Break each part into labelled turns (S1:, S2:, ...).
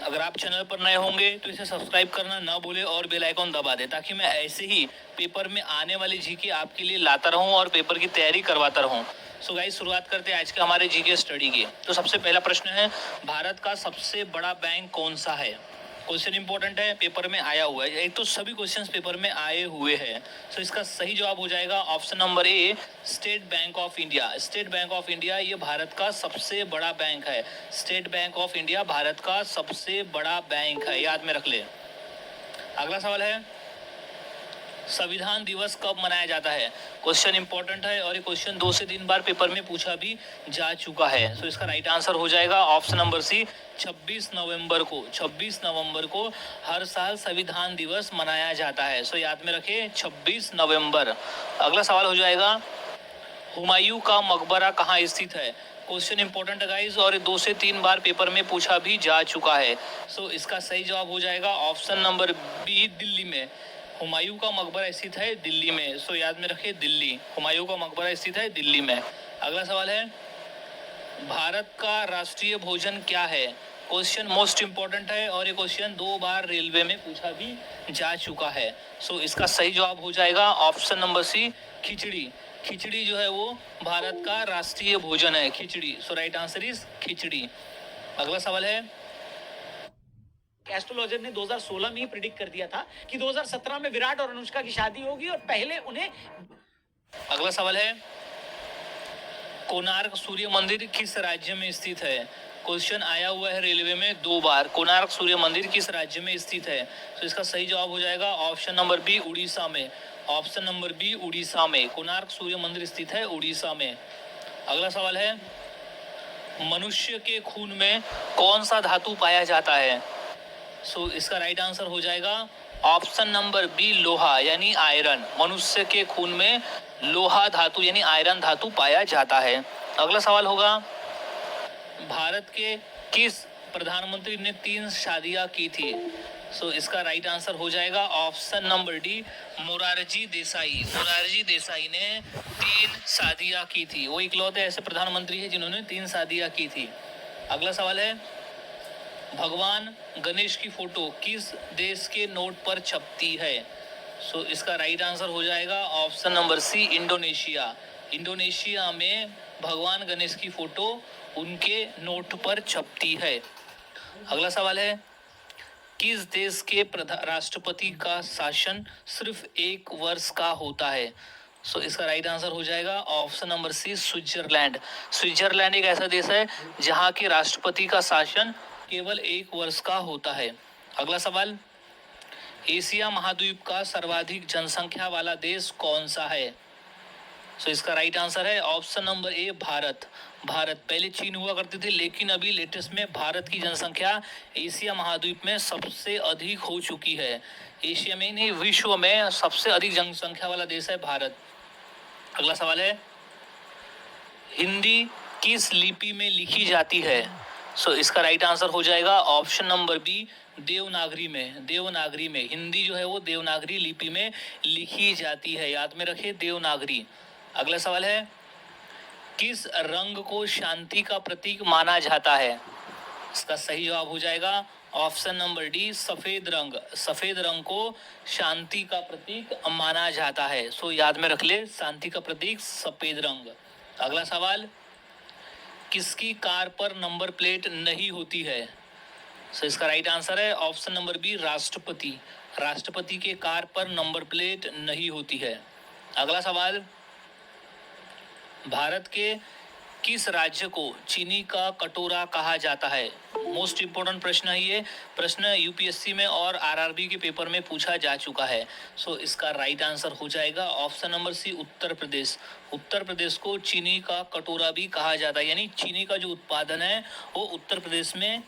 S1: अगर आप चैनल पर नए होंगे तो इसे सब्सक्राइब करना ना भूलें और बेल आइकॉन दबा दें ताकि मैं ऐसे ही पेपर में आने वाली जीके आपके लिए लाता रहूं और पेपर की तैयारी करवाता रहूं। सो गाइस, शुरुआत करते हैं आज के हमारे जीके स्टडी की। तो सबसे पहला प्रश्न है, भारत का सबसे बड़ा बैंक कौन सा है? क्वेश्चन इंपॉर्टेंट है, पेपर में आया हुआ है। एक तो सभी क्वेश्चंस पेपर में आए हुए हैं। तो इसका सही जवाब हो जाएगा option number A, state bank of India. State bank of India ये भारत का सबसे बड़ा बैंक है। State bank of India Bharat का सबसे बड़ा बैंक है, याद में रख ले। अगला सवाल है, संविधान दिवस कब मनाया जाता है? क्वेश्चन इंपॉर्टेंट है और ये क्वेश्चन 2 से 3 बार पेपर में पूछा भी जा चुका है। तो इसका राइट आंसर हो जाएगा ऑप्शन नंबर सी, 26 नवंबर को। 26 नवंबर को हर साल संविधान दिवस मनाया जाता है। सो याद में रखें, 26 नवंबर। अगला सवाल हो जाएगा, हुमायूं का मकबरा कहाँ स्थित है? क्वेश्चन इंपॉर्टेंट है गाइस और 2 से 3 बार पेपर में पूछा भी जा चुका है। सो इसका सही जवाब हो जाएगा ऑप्शन नंबर बी, दिल्ली में। हुमायूं का मकबरा स्थित है दिल्ली में। सो याद में रखिए, दिल्ली। हुमायूं का मकबरा स्थित है दिल्ली में। अगला सवाल है, भारत का राष्ट्रीय भोजन क्या है? क्वेश्चन मोस्ट इंपॉर्टेंट है और ये क्वेश्चन 2 बार रेलवे में पूछा भी जा चुका है। सो इसका सही जवाब हो जाएगा ऑप्शन नंबर सी, खिचड़ी। खिचड़ी जो है वो भारत का राष्ट्रीय भोजन है, खिचड़ी। सो राइट आंसर इज खिचड़ी। अगला सवाल है,
S2: एस्ट्रोलॉजर ने 2016 में ही प्रिडिक्ट कर दिया था कि 2017 में विराट और अनुष्का की शादी होगी और पहले उन्हें।
S1: अगला सवाल है, कोणार्क सूर्य मंदिर किस राज्य में स्थित है? क्वेश्चन आया हुआ है रेलवे में 2 बार, कोणार्क सूर्य मंदिर किस राज्य में स्थित है? तो इसका सही जवाब हो जाएगा ऑप्शन नंबर बी, उड़ीसा में। ऑप्शन नंबर बी, उड़ीसा में। कोणार्क सूर्य मंदिर स्थित है उड़ीसा में। अगला सवाल है, मनुष्य के खून में कौन सा धातु पाया जाता है? सो इसका राइट आंसर हो जाएगा ऑप्शन नंबर बी, लोहा यानी आयरन। मनुष्य के खून में लोहा धातु यानी आयरन धातु पाया जाता है। अगला सवाल होगा, भारत के किस प्रधानमंत्री ने 3 शादियां की थी? सो इसका राइट आंसर हो जाएगा option number D, Morarji Desai. Morarji Desai ने 3 शादियां की थी। वो इकलौते ऐसे प्रधानमंत्री हैं जिन्होंने 3 शादियां की थी। अगला सवाल है, भगवान गणेश की फोटो किस देश के नोट पर छपती है? सो इसका राइट आंसर हो जाएगा option number C, Indonesia. Indonesia में भगवान गणेश की फोटो उनके नोट पर छपती है। अगला सवाल है, किस देश के राष्ट्रपति का शासन सिर्फ 1 वर्ष का होता है? सो इसका राइट आंसर हो जाएगा option number C, Switzerland. Switzerland एक ऐसा देश है जहां के राष्ट्रपति का शासन केवल 1 वर्ष का होता है। अगला सवाल, एशिया महाद्वीप का सर्वाधिक जनसंख्या वाला देश कौन सा है? सो इसका राइट आंसर है ऑप्शन नंबर ए, भारत। भारत। पहले चीन हुआ करती थी लेकिन अभी लेटेस्ट में भारत की जनसंख्या एशिया महाद्वीप में सबसे अधिक हो चुकी है। एशिया में नहीं, विश्व में सबसे अधिक जनसंख्या वाला देश है भारत। अगला सवाल है, हिंदी किस लिपि में लिखी जाती है? सो इसका राइट आंसर हो जाएगा ऑप्शन नंबर बी, देवनागरी में। देवनागरी में। हिंदी जो है वो देवनागरी लिपि में लिखी जाती है, याद में रखें, देवनागरी। अगला सवाल है, किस रंग को शांति का प्रतीक माना जाता है? इसका सही जवाब हो जाएगा ऑप्शन नंबर डी, सफेद रंग। सफेद रंग को शांति का प्रतीक माना जाता है। सो याद में रख ले, शांति का प्रतीक सफेद रंग। अगला सवाल, किसकी कार पर नंबर प्लेट नहीं होती है? सो इसका राइट आंसर है ऑप्शन नंबर बी, राष्ट्रपति। राष्ट्रपति के कार पर नंबर प्लेट नहीं होती है। अगला सवाल, भारत के किस राज्य को चीनी का कटोरा कहा जाता है? मोस्ट इंपोर्टेंट प्रश्न है ये। प्रश्न यूपीएससी में और आरआरबी के पेपर में पूछा जा चुका है। सो इसका राइट आंसर हो जाएगा option number C, Uttar Pradesh. Uttar प्रदेश को चीनी का कटोरा भी कहा जाता है, यानी चीनी का जो उत्पादन है वो उत्तर प्रदेश में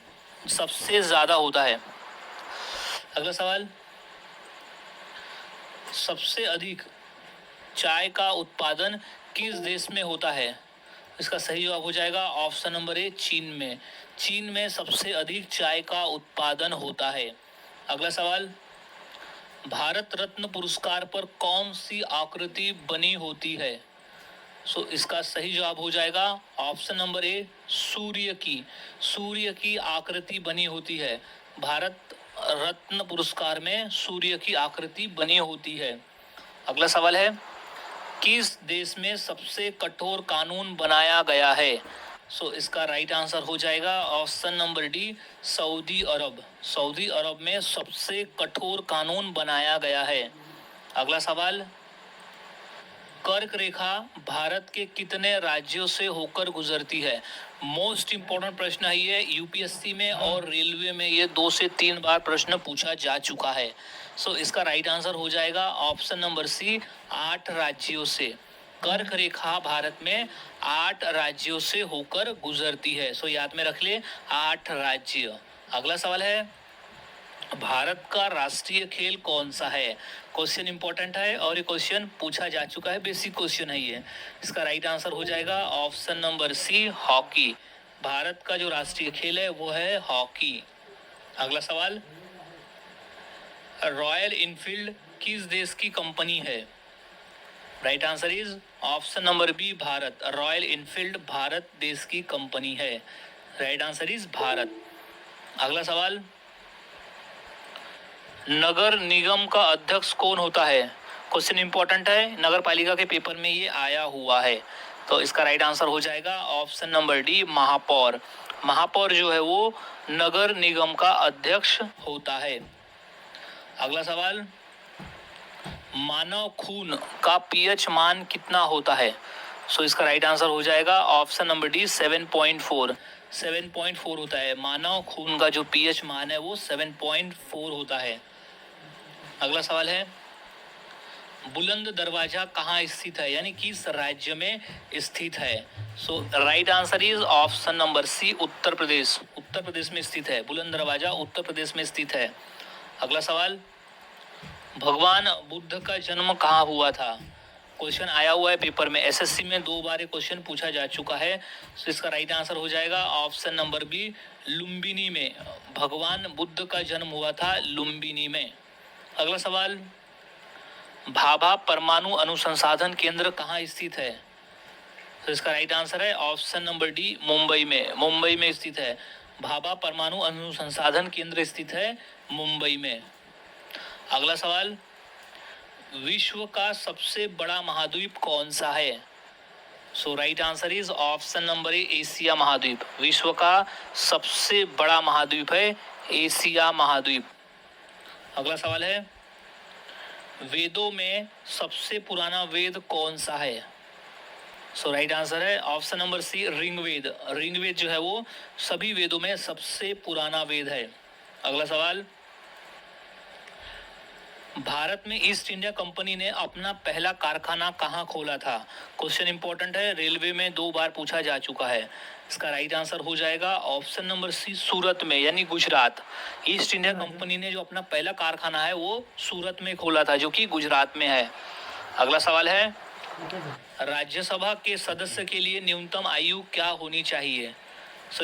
S1: सबसे ज्यादा होता है। अगला सवाल, सबसे अधिक चाय का उत्पादन किस देश में होता है? इसका सही जवाब हो जाएगा ऑप्शन नंबर ए, चीन में। चीन में सबसे अधिक चाय का उत्पादन होता है। अगला सवाल, भारत रत्न पुरस्कार पर कौन सी आकृति बनी होती है? सो इसका सही जवाब हो जाएगा ऑप्शन नंबर ए, सूर्य की। सूर्य की आकृति बनी होती है। भारत रत्न पुरस्कार में सूर्य की आकृति बनी होती है? अगला सवाल है, किस देश में सबसे कठोर कानून बनाया गया है? इसका राइट आंसर हो जाएगा ऑप्शन नंबर डी, सऊदी अरब। सऊदी अरब में सबसे कठोर कानून बनाया गया है। अगला सवाल, कर्क रेखा भारत के कितने राज्यों से होकर गुजरती है? मोस्ट इंपॉर्टेंट प्रश्न है ये, यूपीएससी में और रेलवे में ये 2 से 3 बार प्रश्न पूछा जा चुका है। इसका राइट आंसर हो जाएगा ऑप्शन नंबर सी, 8 राज्यों से। कर्क रेखा भारत में 8 राज्यों से होकर गुजरती है। याद में रख ले, 8 राज्य। अगला सवाल है, भारत का राष्ट्रीय खेल कौन सा है? क्वेश्चन इंपॉर्टेंट है और ये क्वेश्चन पूछा जा चुका है, बेसिक क्वेश्चन है ये। इसका राइट आंसर हो जाएगा option number C, hockey. Bharat का जो राष्ट्रीय खेल है वो है हॉकी। अगला सवाल, रॉयल इनफील्ड किस देश की कंपनी है? Right answer is option number B, Bharat. Royal Enfield Bharat देश की कंपनी है। Right answer is Bharat. अगला सवाल, नगर निगम का अध्यक्ष कौन होता है? क्वेश्चन इंपॉर्टेंट है, नगर पालिका के पेपर में ये आया हुआ है। इसका राइट आंसर हो जाएगा ऑप्शन नंबर डी, महापौर। महापौर जो है वो नगर निगम का अध्यक्ष होता है। अगला सवाल, मानव खून का पीएच मान कितना होता है? इसका राइट आंसर हो जाएगा ऑप्शन नंबर डी, 7.4। 7.4 होता है। मानव खून का जो पीएच मान है वो 7.4 होता है। अगला सवाल है, बुलंद दरवाजा कहाँ स्थित है, यानी किस राज्य में स्थित है? Right answer is option number C, Uttar Pradesh. Uttar Pradesh में स्थित है बुलंद दरवाजा, उत्तर प्रदेश में स्थित है। अगला सवाल, भगवान बुद्ध का जन्म कहाँ हुआ था? क्वेश्चन आया हुआ है पेपर में, एसएससी में 2 बार ये क्वेश्चन पूछा जा चुका है। इसका राइट आंसर हो जाएगा ऑप्शन नंबर बी, लुम्बिनी में। भगवान बुद्ध का जन्म हुआ था लुम्बिनी में। अगला सवाल, भाभा परमाणु अनुसंधान केंद्र कहाँ स्थित है? इसका राइट आंसर है ऑप्शन नंबर डी, मुंबई में। मुंबई में स्थित है। भाभा परमाणु अनुसंधान केंद्र स्थित है मुंबई में। अगला सवाल, विश्व का सबसे बड़ा महाद्वीप कौन सा है? Right answer is option number A, Asia महाद्वीप। विश्व का सबसे बड़ा महाद्वीप है एशिया महाद्वीप। अगला सवाल है, वेदों में सबसे पुराना वेद कौन सा है? राइट आंसर है option number C, Rigveda. Rigveda जो है वो सभी वेदों में सबसे पुराना वेद है। अगला सवाल, भारत में ईस्ट इंडिया कंपनी ने अपना पहला कारखाना कहाँ खोला था? क्वेश्चन इंपॉर्टेंट है, रेलवे में 2 बार पूछा जा चुका है। इसका राइट आंसर हो जाएगा ऑप्शन नंबर सी, सूरत में, यानी गुजरात। ईस्ट इंडिया कंपनी ने जो अपना पहला कारखाना है वो सूरत में खोला था, जो कि गुजरात में है। अगला सवाल है, राज्यसभा के सदस्य के लिए न्यूनतम आयु क्या होनी चाहिए?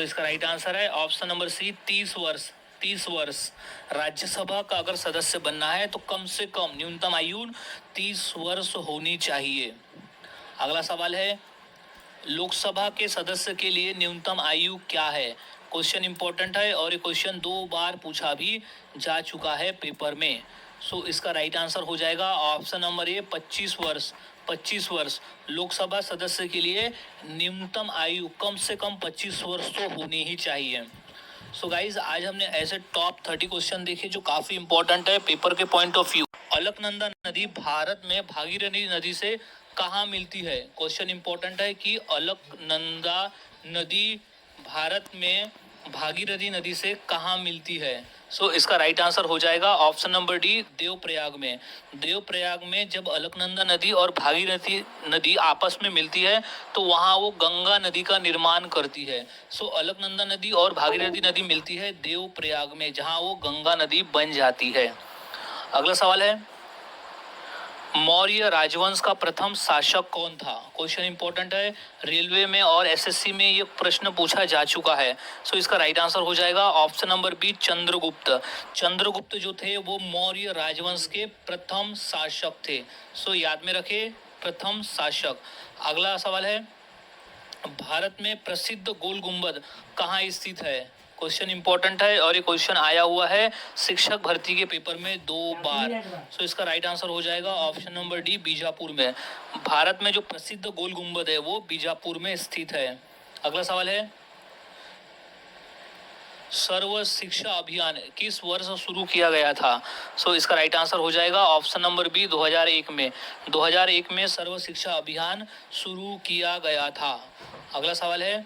S1: इसका राइट आंसर है ऑप्शन नंबर सी, 30 वर्ष। 30 वर्ष राज्यसभा का अगर सदस्य बनना है तो कम से कम न्यूनतम आयु 30 वर्ष होनी चाहिए। अगला सवाल है, लोकसभा के सदस्य के लिए न्यूनतम आयु क्या है? क्वेश्चन इंपॉर्टेंट है और ये क्वेश्चन 2 बार पूछा भी जा चुका है पेपर में। इसका राइट आंसर हो जाएगा ऑप्शन नंबर ए, 25 वर्ष। 25 वर्ष लोकसभा सदस्य के लिए न्यूनतम आयु कम से कम 25 वर्ष तो होनी ही चाहिए। गाइज, आज हमने ऐसे टॉप 30 क्वेश्चन देखे जो काफी इंपॉर्टेंट है पेपर के पॉइंट ऑफ व्यू। अलकनंदा नदी भारत में भागीरथी नदी से कहाँ मिलती है? क्वेश्चन इंपॉर्टेंट है कि अलकनंदा नदी भारत में भागीरथी नदी से कहाँ मिलती है? इसका राइट आंसर हो जाएगा ऑप्शन नंबर डी, देवप्रयाग में। देवप्रयाग में जब अलकनंदा नदी और भागीरथी नदी आपस में मिलती है तो वहाँ वो गंगा नदी का निर्माण करती है। अलकनंदा नदी और भागीरथी नदी मिलती है देवप्रयाग में, जहाँ वो गंगा नदी बन जाती है। अगला सवाल है, मौर्य राजवंश का प्रथम शासक कौन था? क्वेश्चन इंपॉर्टेंट है, रेलवे में और एसएससी में ये प्रश्न पूछा जा चुका है। इसका राइट आंसर हो जाएगा option number B, Chandragupta. Chandragupta जो थे वो मौर्य राजवंश के प्रथम शासक थे। याद में रखे, प्रथम शासक। अगला सवाल है, भारत में प्रसिद्ध गोल गुंबद कहाँ स्थित है? क्वेश्चन इंपॉर्टेंट है और ये क्वेश्चन आया हुआ है शिक्षक भर्ती के पेपर में 2 बार। सो इसका राइट आंसर हो जाएगा ऑप्शन नंबर डी, बीजापुर में। भारत में जो प्रसिद्ध गोल गुंबद है वो बीजापुर में स्थित है। अगला सवाल है, सर्व शिक्षा अभियान किस वर्ष शुरू किया गया था? सो इसका राइट आंसर हो जाएगा ऑप्शन नंबर बी, 2001 में। 2001 में सर्व शिक्षा अभियान शुरू किया गया था। अगला सवाल है,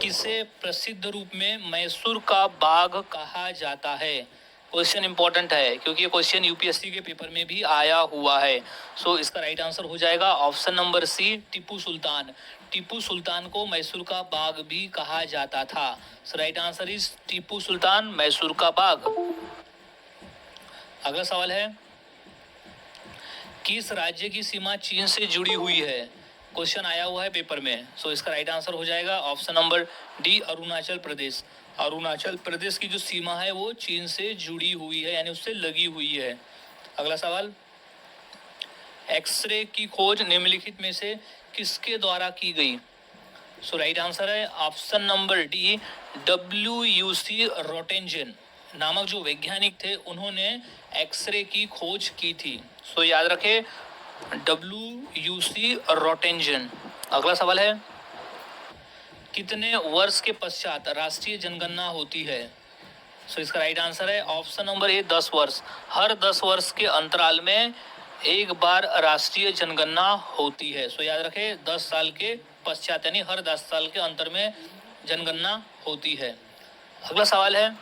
S1: किसे प्रसिद्ध रूप में मैसूर का बाघ कहा जाता है? क्वेश्चन इंपॉर्टेंट है क्योंकि ये क्वेश्चन यूपीएससी के पेपर में भी आया हुआ है। सो इसका राइट आंसर हो जाएगा ऑप्शन नंबर सी, टीपू सुल्तान। टीपू सुल्तान को मैसूर का बाघ भी कहा जाता था। सो right answer is Tipu Sultan, Mysore का बाघ। अगला सवाल है, किस राज्य की सीमा चीन से जुड़ी हुई है? क्वेश्चन आया हुआ है पेपर में। सो इसका राइट आंसर हो जाएगा option number D, Arunachal Pradesh. Arunachal Pradesh की जो सीमा है वो चीन से जुड़ी हुई है, यानी उससे लगी हुई है। अगला सवाल, एक्सरे की खोज निम्नलिखित में से किसके द्वारा की गई? सो राइट आंसर है ऑप्शन नंबर डी, WUC रोटेंजन नामक जो वैज्ञानिक थे उन्होंने एक्सरे की खोज की थी। सो याद रखें, WUC रोटेंजन। अगला सवाल है, कितने वर्ष के पश्चात राष्ट्रीय जनगणना होती है? सो इसका राइट आंसर है ऑप्शन नंबर ए, 10 वर्ष। हर 10 वर्ष के अंतराल में एक बार राष्ट्रीय जनगणना होती है। सो याद रखें, 10 साल के पश्चात, यानी हर 10 साल के अंतर में जनगणना होती है। अगला सवाल है,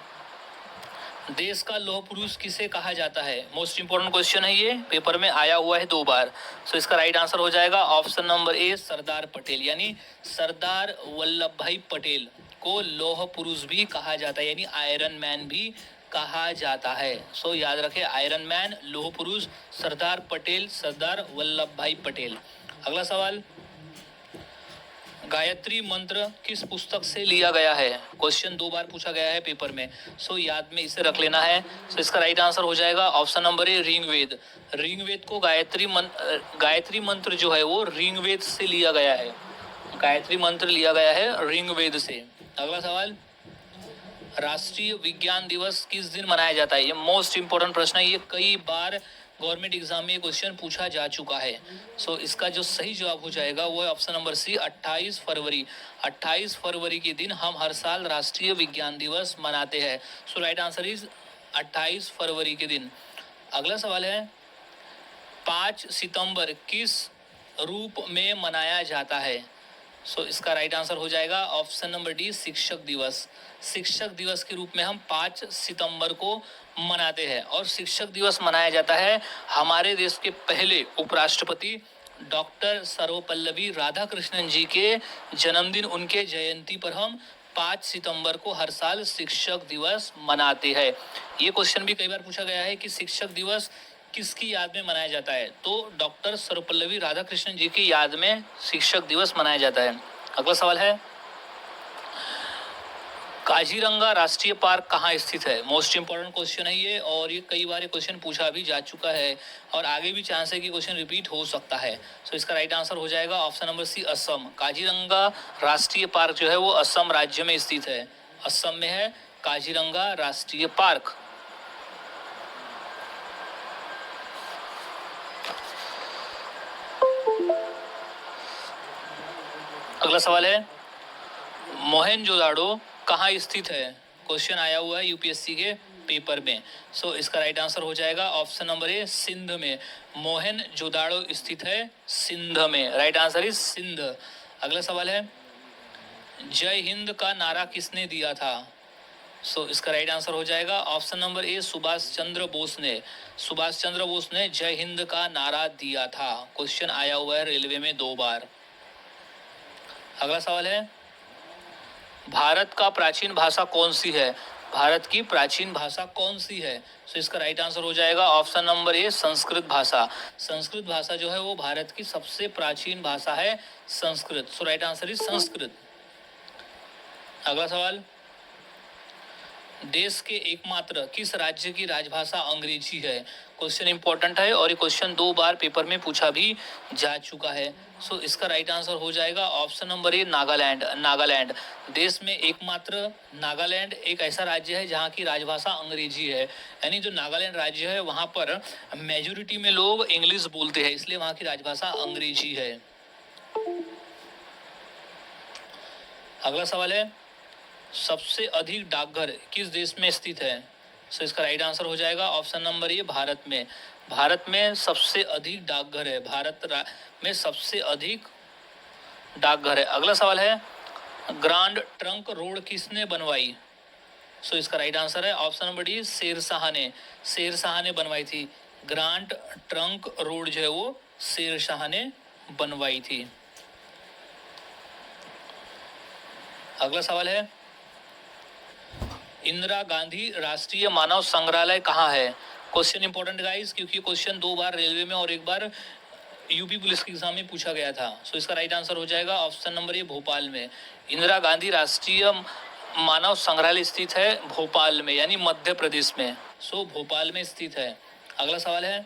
S1: देश का लौह पुरुष किसे कहा जाता है? मोस्ट इंपोर्टेंट क्वेश्चन है ये, पेपर में आया हुआ है 2 बार। सो इसका राइट आंसर हो जाएगा ऑप्शन नंबर ए, सरदार पटेल। यानी सरदार वल्लभ भाई पटेल को लौह पुरुष भी कहा जाता है, यानी आयरन मैन भी कहा जाता है। सो याद रखें, आयरन मैन, लौह पुरुष, सरदार पटेल, सरदार वल्लभ भाई पटेल। अगला सवाल, गायत्री मंत्र किस पुस्तक से लिया गया है? क्वेश्चन 2 बार पूछा गया है पेपर में। सो याद में इसे रख लेना है। सो इसका राइट आंसर हो जाएगा option number A, Rigveda. Rigveda को गायत्री मंत्र जो है वो ऋग्वेद से लिया गया है। गायत्री मंत्र लिया गया है ऋग्वेद से। अगला सवाल, राष्ट्रीय विज्ञान दिवस किस दिन मनाया जाता है? ये मोस्ट इंपोर्टेंट प्रश्न है, ये कई बार गवर्नमेंट एग्जाम में क्वेश्चन पूछा जा चुका है। सो इसका जो सही जवाब हो जाएगा वो है ऑप्शन नंबर सी, 28 फरवरी। 28 फरवरी के दिन हम हर साल राष्ट्रीय विज्ञान दिवस मनाते हैं। सो राइट आंसर इज 28 फरवरी के दिन। अगला सवाल है, 5 सितंबर किस रूप में मनाया जाता है? सो इसका राइट आंसर हो जाएगा ऑप्शन नंबर डी, शिक्षक दिवस। शिक्षक दिवस के रूप में हम 5 सितंबर को मनाते हैं। और शिक्षक दिवस मनाया जाता है हमारे देश के पहले उपराष्ट्रपति डॉक्टर सर्वपल्लवी राधाकृष्णन जी के जन्मदिन, उनके जयंती पर हम 5 सितंबर को हर साल शिक्षक दिवस मनाते हैं। ये क्वेश्चन भी कई बार पूछा गया है कि शिक्षक दिवस किसकी याद में मनाया जाता है? तो डॉक्टर सर्वपल्लवी राधाकृष्णन जी की याद में शिक्षक दिवस मनाया जाता है। अगला सवाल है, काजीरंगा राष्ट्रीय पार्क कहाँ स्थित है? मोस्ट इंपोर्टेंट क्वेश्चन है ये, और ये कई बार क्वेश्चन पूछा भी जा चुका है और आगे भी चांस है कि क्वेश्चन रिपीट हो सकता है। सो इसका राइट आंसर हो जाएगा option number C, Assam. Kaziranga राष्ट्रीय पार्क जो है वो असम राज्य में स्थित है। असम में है काजीरंगा राष्ट्रीय पार्क। अगला सवाल है, मोहनजोदाड़ो कहाँ स्थित है? क्वेश्चन आया हुआ है यूपीएससी के पेपर में। सो इसका राइट आंसर हो जाएगा ऑप्शन नंबर ए, सिंध में। मोहनजोदाड़ो स्थित है सिंध में। Right answer is Sindh. अगला सवाल है, जय हिंद का नारा किसने दिया था? सो इसका राइट आंसर हो जाएगा ऑप्शन नंबर ए, सुभाष चंद्र बोस ने। सुभाष चंद्र बोस ने जय हिंद का नारा दिया था। क्वेश्चन आया हुआ है रेलवे में 2 बार। अगला सवाल है, भारत का प्राचीन भाषा कौन सी है? भारत की प्राचीन भाषा कौन सी है? सो इसका राइट आंसर हो जाएगा ऑप्शन नंबर ए, संस्कृत भाषा। संस्कृत भाषा जो है वो भारत की सबसे प्राचीन भाषा है, संस्कृत। सो राइट आंसर इज संस्कृत। अगला सवाल, देश के एकमात्र किस राज्य की राजभाषा अंग्रेजी है? क्वेश्चन इंपॉर्टेंट है और ये क्वेश्चन 2 बार पेपर में पूछा भी जा चुका है। सो इसका राइट आंसर हो जाएगा ऑप्शन नंबर ए, नागालैंड। नागालैंड देश में एकमात्र नागालैंड एक ऐसा राज्य है जहाँ की राजभाषा अंग्रेजी है। यानी जो नागालैंड राज्य है वहाँ पर मेजोरिटी में लोग इंग्लिश बोलते हैं, इसलिए वहाँ की राजभाषा अंग्रेजी है। अगला सवाल है, सबसे अधिक डाकघर किस देश में स्थित है? सो इसका राइट आंसर हो जाएगा ऑप्शन नंबर ए, भारत में। भारत में सबसे अधिक डाकघर है। में सबसे अधिक डाकघर है। अगला सवाल है, ग्रांड ट्रंक रोड किसने बनवाई? सो इसका राइट आंसर है ऑप्शन नंबर डी, शेरशाह ने। शेरशाह ने बनवाई थी। ग्रांड ट्रंक रोड जो है वो शेरशाह ने बनवाई थी। अगला सवाल है, इंदिरा गांधी राष्ट्रीय मानव संग्रहालय कहाँ है? क्वेश्चन इंपॉर्टेंट गाइस, क्योंकि क्वेश्चन 2 बार रेलवे में और 1 बार यूपी पुलिस के एग्जाम में पूछा गया था। सो इसका राइट आंसर हो जाएगा ऑप्शन नंबर ए, भोपाल में। इंदिरा गांधी राष्ट्रीय मानव संग्रहालय स्थित है भोपाल में, यानी मध्य प्रदेश में। सो भोपाल में स्थित है। अगला सवाल है,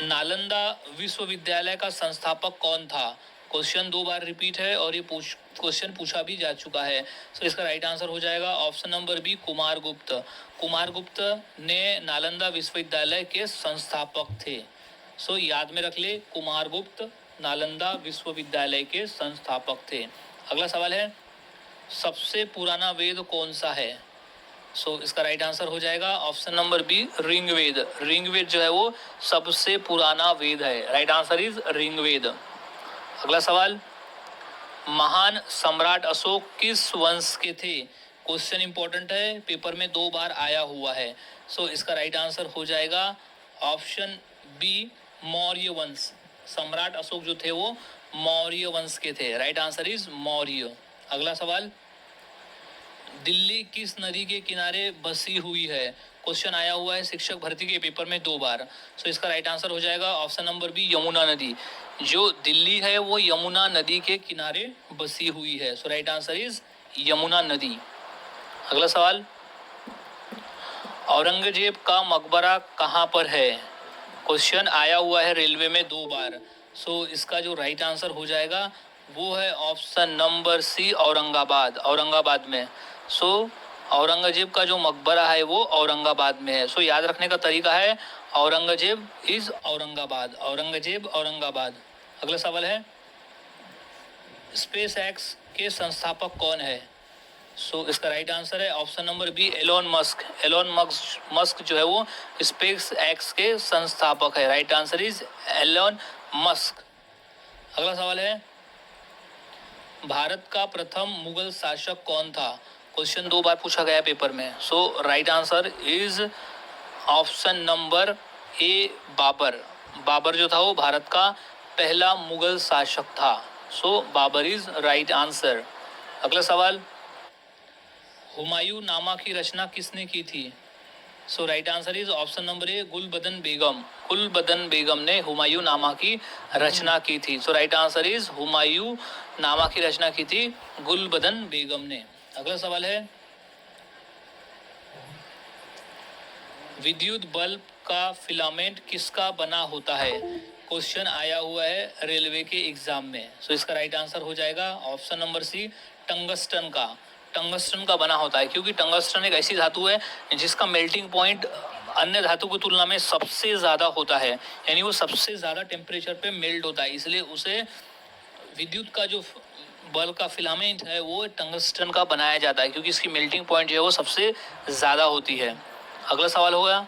S1: नालंदा विश्वविद्यालय का संस्थापक कौन था? क्वेश्चन 2 बार रिपीट है और ये क्वेश्चन पूछा भी जा चुका है। सो इसका राइट आंसर हो जाएगा option number B, Kumaragupta. Kumaragupta ने नालंदा विश्वविद्यालय के संस्थापक थे। सो याद में रख ले, कुमारगुप्त नालंदा विश्वविद्यालय के संस्थापक थे। अगला सवाल है, सबसे पुराना वेद कौन सा है? सो इसका राइट आंसर हो जाएगा option number B, Rigveda. Rigveda जो है वो सबसे पुराना वेद है। Right answer is Rigveda. अगला सवाल, महान सम्राट अशोक किस वंश के थे? क्वेश्चन इंपॉर्टेंट है, पेपर में 2 बार आया हुआ है। सो इसका राइट आंसर हो जाएगा ऑप्शन बी, मौर्य वंश। सम्राट अशोक जो थे वो मौर्य वंश के थे। Right answer is Maurya. अगला सवाल, दिल्ली किस नदी के किनारे बसी हुई है? क्वेश्चन आया हुआ है शिक्षक भर्ती के पेपर में 2 बार। सो इसका राइट आंसर हो जाएगा ऑप्शन नंबर बी, यमुना नदी। जो दिल्ली है वो यमुना नदी के किनारे बसी हुई है। सो राइट आंसर इज यमुना नदी। अगला सवाल, औरंगजेब का मकबरा कहाँ पर है? क्वेश्चन आया हुआ है रेलवे में 2 बार। सो इसका जो राइट आंसर हो जाएगा वो है option number C, Aurangabad. Aurangabad में। सो औरंगजेब का जो मकबरा है वो औरंगाबाद में है। सो याद रखने का तरीका है, औरंगजेब इज औरंगाबाद। औरंगजेब औरंगाबाद। अगला सवाल है, स्पेस एक्स के संस्थापक कौन है? सो इसका राइट आंसर है option number B, Elon Musk. Elon Musk जो है वो स्पेस एक्स के संस्थापक है। Right answer is Elon Musk. अगला सवाल है, भारत का प्रथम मुगल शासक कौन था? क्वेश्चन 2 बार पूछा गया पेपर में। So right answer is option number A, Babur. Babur जो था वो भारत का पहला मुगल शासक था। So Babur is right answer. अगला सवाल, हुमायूं नामा की रचना किसने की थी? So right answer is option number A, Gulbadan Begum. Gulbadan Begum ने हुमायूं नामा की रचना की थी। So right answer is Humayun nama की रचना की थी गुलबदन बेगम ने। अगला सवाल है, विद्युत बल्ब का फिलामेंट किसका बना होता है? क्वेश्चन आया हुआ है रेलवे के एग्जाम में। सो इसका राइट आंसर हो जाएगा ऑप्शन नंबर सी, टंगस्टन का। टंगस्टन का बना होता है, क्योंकि टंगस्टन एक ऐसी धातु है जिसका मेल्टिंग पॉइंट अन्य धातु की तुलना में सबसे ज़्यादा होता है। यानी वो सबसे ज़्यादा टेम्परेचर पे मेल्ट होता है, इसलिए उसे विद्युत का जो बल्ब का फिलामेंट है वो टंगस्टन का बनाया जाता है, क्योंकि इसकी मेल्टिंग पॉइंट जो है वो सबसे ज़्यादा होती है। अगला सवाल होगा,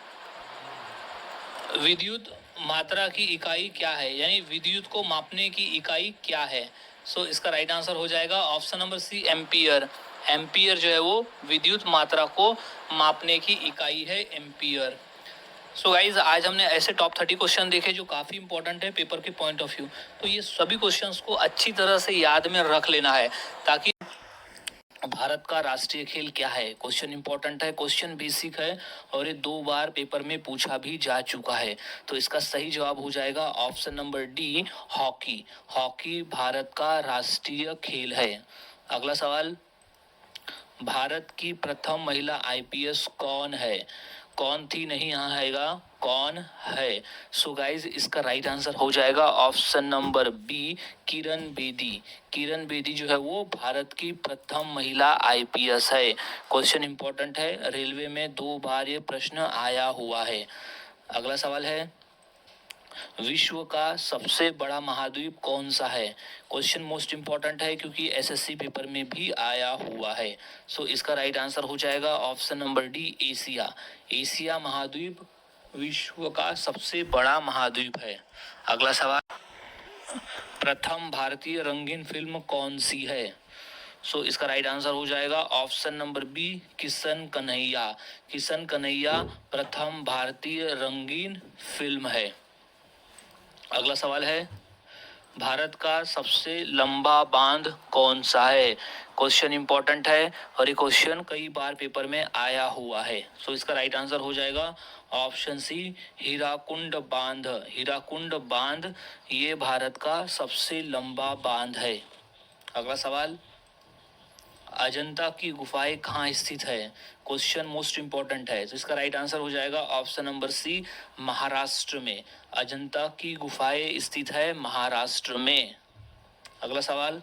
S1: विद्युत मात्रा की इकाई क्या है? यानी विद्युत को मापने की इकाई क्या है? सो इसका राइट आंसर हो जाएगा option number C, ampere. Ampere जो है वो विद्युत मात्रा को मापने की इकाई है, एम्पियर। सो गाइज, आज हमने ऐसे टॉप 30 क्वेश्चन देखे जो काफ़ी इंपॉर्टेंट है पेपर के पॉइंट ऑफ व्यू। तो ये सभी क्वेश्चंस को अच्छी तरह से याद में रख लेना है, ताकि भारत का राष्ट्रीय खेल क्या है। क्वेश्चन इंपॉर्टेंट है, क्वेश्चन बेसिक है और ये 2 बार पेपर में पूछा भी जा चुका है। तो इसका सही जवाब हो जाएगा option number D, hockey. Hockey Bharat का राष्ट्रीय खेल है। अगला सवाल, भारत की प्रथम महिला आईपीएस कौन है? कौन थी नहीं यहाँ आएगा, कौन है। सो गाइज इसका राइट आंसर हो जाएगा option number B, Kiran Bedi. Kiran Bedi जो है वो भारत की प्रथम महिला आईपीएस है। क्वेश्चन इंपॉर्टेंट है, रेलवे में 2 बार ये प्रश्न आया हुआ है। अगला सवाल है, विश्व का सबसे बड़ा महाद्वीप कौन सा है? क्वेश्चन मोस्ट इंपॉर्टेंट है क्योंकि एसएससी पेपर में भी आया हुआ है। सो इसका राइट आंसर हो जाएगा option number D, Asia. Asia महाद्वीप विश्व का सबसे बड़ा महाद्वीप है। अगला सवाल, प्रथम भारतीय रंगीन फिल्म कौन सी है? सो इसका राइट आंसर हो जाएगा option number B, Kishan Kanhaiya. Kishan Kanhaiya प्रथम भारतीय रंगीन फिल्म है। अगला सवाल है, भारत का सबसे लंबा बांध कौन सा है? क्वेश्चन इंपॉर्टेंट है और ये क्वेश्चन कई बार पेपर में आया हुआ है। सो इसका राइट आंसर हो जाएगा ऑप्शन सी, हीराकुंड बांध। हीराकुंड बांध ये भारत का सबसे लंबा बांध है। अगला सवाल, अजंता की गुफाएं कहाँ स्थित है? क्वेश्चन मोस्ट इंपॉर्टेंट है, तो इसका राइट आंसर हो जाएगा ऑप्शन नंबर सी, महाराष्ट्र में। अजंता की गुफाएं स्थित है महाराष्ट्र में। अगला सवाल,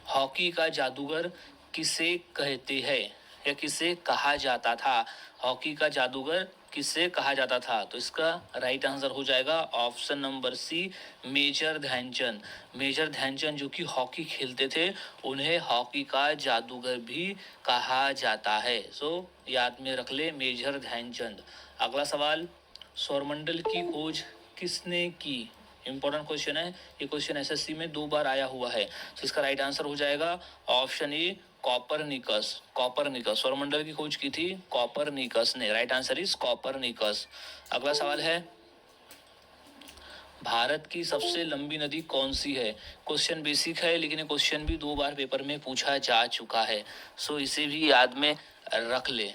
S1: हॉकी का जादूगर किसे कहते हैं या किसे कहा जाता था? हॉकी का जादूगर किसे कहा जाता था? तो इसका राइट आंसर हो जाएगा option number C, Major Dhyan Chand. Major Dhyan Chand जो कि हॉकी खेलते थे, उन्हें हॉकी का जादूगर भी कहा जाता है। सो याद में रख ले, मेजर ध्यानचंद। अगला सवाल, सौरमंडल की खोज किसने की? इंपॉर्टेंट क्वेश्चन है, ये क्वेश्चन एसएससी में 2 बार आया हुआ है। तो इसका राइट आंसर हो जाएगा ऑप्शन ए, कॉपरनिकस। कॉपरनिकस, सौरमंडल की खोज की थी कॉपरनिकस ने। Right answer is Copernicus. अगला सवाल है, भारत की सबसे लंबी नदी कौन सी है? क्वेश्चन बेसिक है लेकिन ये क्वेश्चन भी 2 बार पेपर में पूछा जा चुका है। सो इसे भी याद में रख ले।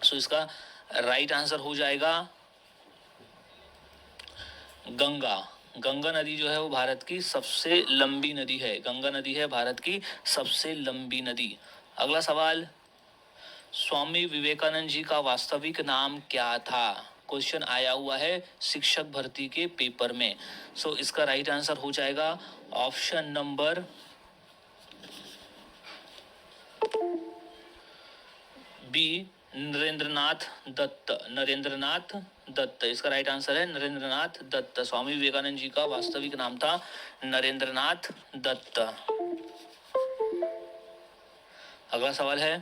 S1: सो इसका राइट आंसर हो जाएगा गंगा। गंगा नदी जो है वो भारत की सबसे लंबी नदी है। गंगा नदी है भारत की सबसे लंबी नदी। अगला सवाल, स्वामी विवेकानंद जी का वास्तविक नाम क्या था? क्वेश्चन आया हुआ है शिक्षक भर्ती के पेपर में। सो इसका राइट आंसर हो जाएगा option number B, Narendranath Datta. Narendranath Datta इसका राइट आंसर है, नरेंद्रनाथ दत्त। स्वामी विवेकानंद जी का वास्तविक नाम था नरेंद्रनाथ दत्त। अगला सवाल है,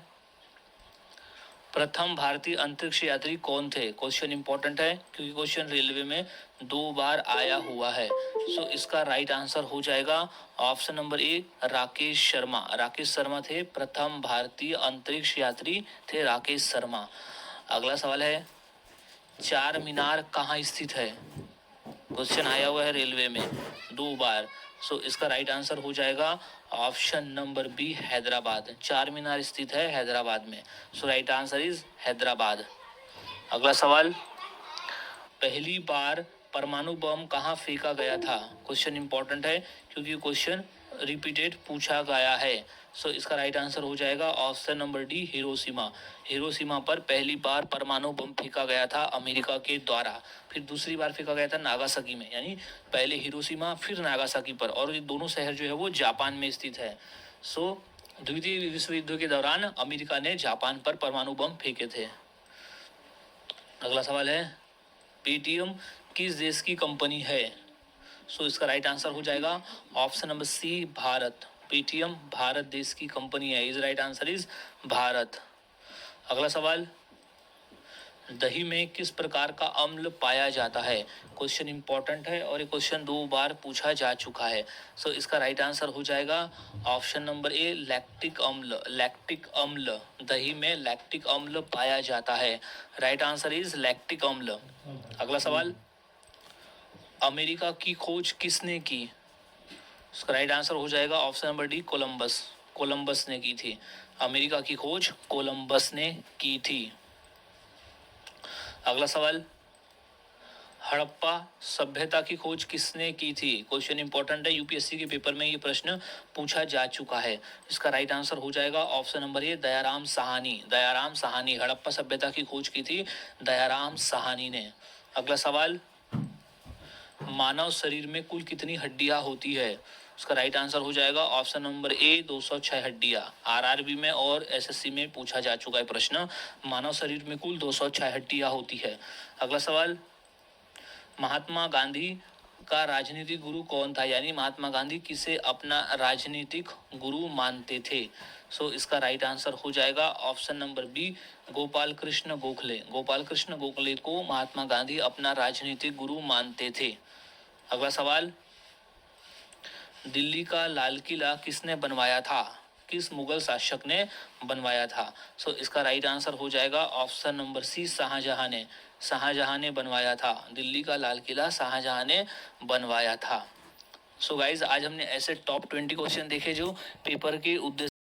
S1: प्रथम भारतीय अंतरिक्ष यात्री कौन थे? क्वेश्चन इंपॉर्टेंट है क्योंकि क्वेश्चन रेलवे में 2 बार आया हुआ है। सो इसका राइट आंसर हो जाएगा ऑप्शन नंबर ए, राकेश शर्मा। राकेश शर्मा थे प्रथम भारतीय अंतरिक्ष यात्री, थे राकेश शर्मा। अगला सवाल है, चार मीनार कहाँ स्थित है? क्वेश्चन आया हुआ है रेलवे में 2 बार। सो इसका राइट आंसर हो जाएगा ऑप्शन नंबर बी, हैदराबाद। चार मीनार स्थित है हैदराबाद में। So right answer is Hyderabad. अगला सवाल, पहली बार परमाणु बम कहाँ फेंका गया था? क्वेश्चन इंपॉर्टेंट है क्योंकि क्वेश्चन रिपीटेड पूछा गया है। सो इसका राइट आंसर हो जाएगा option number D, Hiroshima. Hiroshima पर पहली बार परमाणु बम फेंका गया था अमेरिका के द्वारा। फिर दूसरी बार फेंका गया था नागासाकी में, यानी पहले हिरोशिमा फिर नागासाकी पर, और ये दोनों शहर जो है वो जापान में स्थित है। सो द्वितीय विश्व युद्ध के दौरान अमेरिका ने जापान पर परमाणु बम फेंके थे। अगला सवाल है, पेटीएम किस देश की कंपनी है? सो इसका राइट आंसर हो जाएगा option number C, Bharat. Paytm Bharat देश की कंपनी है। Is right answer is Bharat. अगला सवाल, दही में किस प्रकार का अम्ल पाया जाता है? क्वेश्चन इंपॉर्टेंट है और ये क्वेश्चन 2 बार पूछा जा चुका है। सो इसका राइट आंसर हो जाएगा ऑप्शन नंबर ए, लैक्टिक अम्ल। लैक्टिक अम्ल, दही में लैक्टिक अम्ल पाया जाता है। राइट आंसर इज लैक्टिक अम्ल। अगला सवाल, अमेरिका की खोज किसने की? इसका राइट आंसर हो जाएगा option number D, Columbus. Columbus ने की थी। अमेरिका की खोज कोलंबस ने की थी। अगला सवाल, हड़प्पा सभ्यता की खोज किसने की थी? क्वेश्चन इंपॉर्टेंट है, यूपीएससी के पेपर में ये प्रश्न पूछा जा चुका है। इसका राइट आंसर हो जाएगा ऑप्शन नंबर ए, दयाराम साहनी। दयाराम साहनी, हड़प्पा सभ्यता की खोज की थी दयाराम साहनी ने। अगला सवाल, मानव शरीर में कुल कितनी हड्डियां होती है? उसका राइट आंसर हो जाएगा ऑप्शन नंबर ए, 206 हड्डियां। आरआरबी में और एसएससी में पूछा जा चुका है प्रश्न, मानव शरीर में कुल 206 हड्डियां होती है। अगला सवाल, महात्मा गांधी का राजनीतिक गुरु कौन था? यानी महात्मा गांधी किसे अपना राजनीतिक गुरु मानते थे? सो इसका राइट आंसर हो जाएगा option number B, Gopal Krishna Gokhale. Gopal Krishna Gokhale को महात्मा गांधी अपना राजनीतिक गुरु मानते थे। अगला सवाल, दिल्ली का लाल किला किसने बनवाया था? किस मुगल शासक ने बनवाया था? सो इसका राइट आंसर हो जाएगा ऑप्शन नंबर सी, शाहजहां ने। शाहजहां ने बनवाया था दिल्ली का लाल किला, शाहजहां ने बनवाया था। सो गाइज, आज हमने ऐसे टॉप 20 क्वेश्चन देखे जो पेपर के उद्देश्य